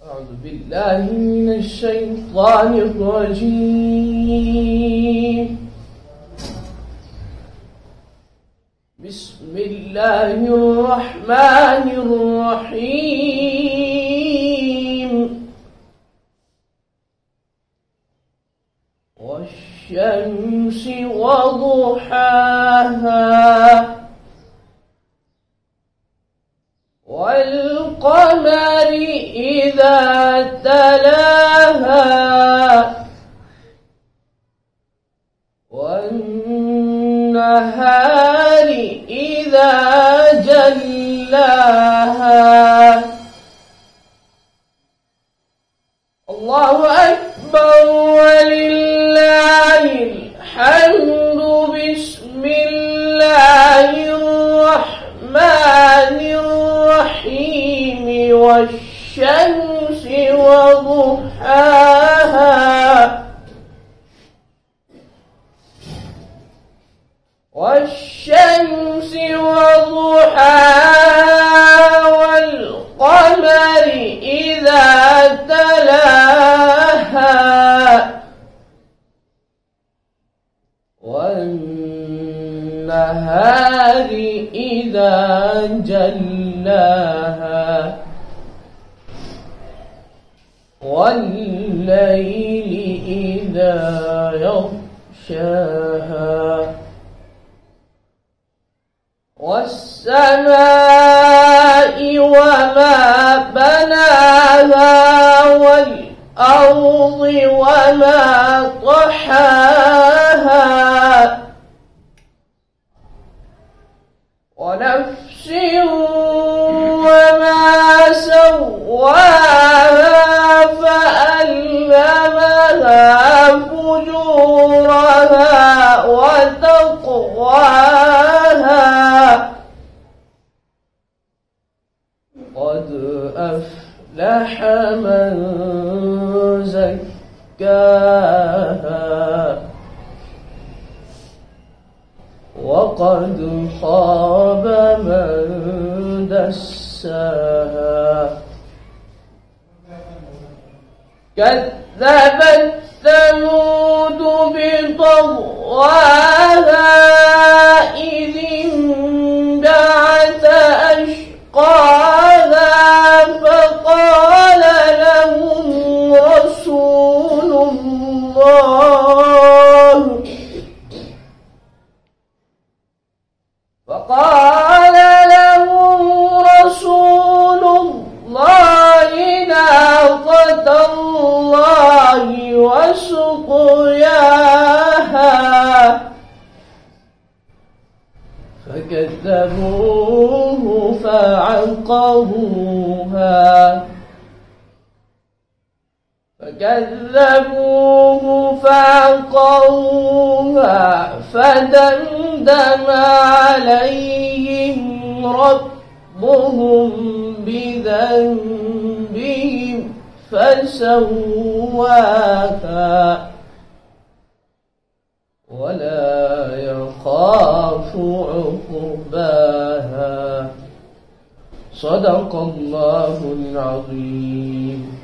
أعوذ بالله من الشيطان الرجيم. بسم الله الرحمن الرحيم. والشمس وضحاها والقمر إذا تلاها والنهار إذا جلاها. الله أكبر ولله الحمد. بسم الله الرحمن الرحيم. والشمس وضحاها والشمس وضحاها والقمر إذا تلاها والنهار إذا جلاها والليل إذا يغشاها والسماء وما بناها والأرض وما طحاها ونفس وما سواها فألهمها فجورها وتقواها. قد أفلح من زكاها وقد خاب من دساها. كذبت ثمود بطغواها إذ انبعث أشقاها فقال لهم رسول الله ناقة الله وسقياها فكذبوه فعقروها فدمدم عليهم ربهم بذنبهم فسواها ولا يخاف عقباها. صدق الله العظيم.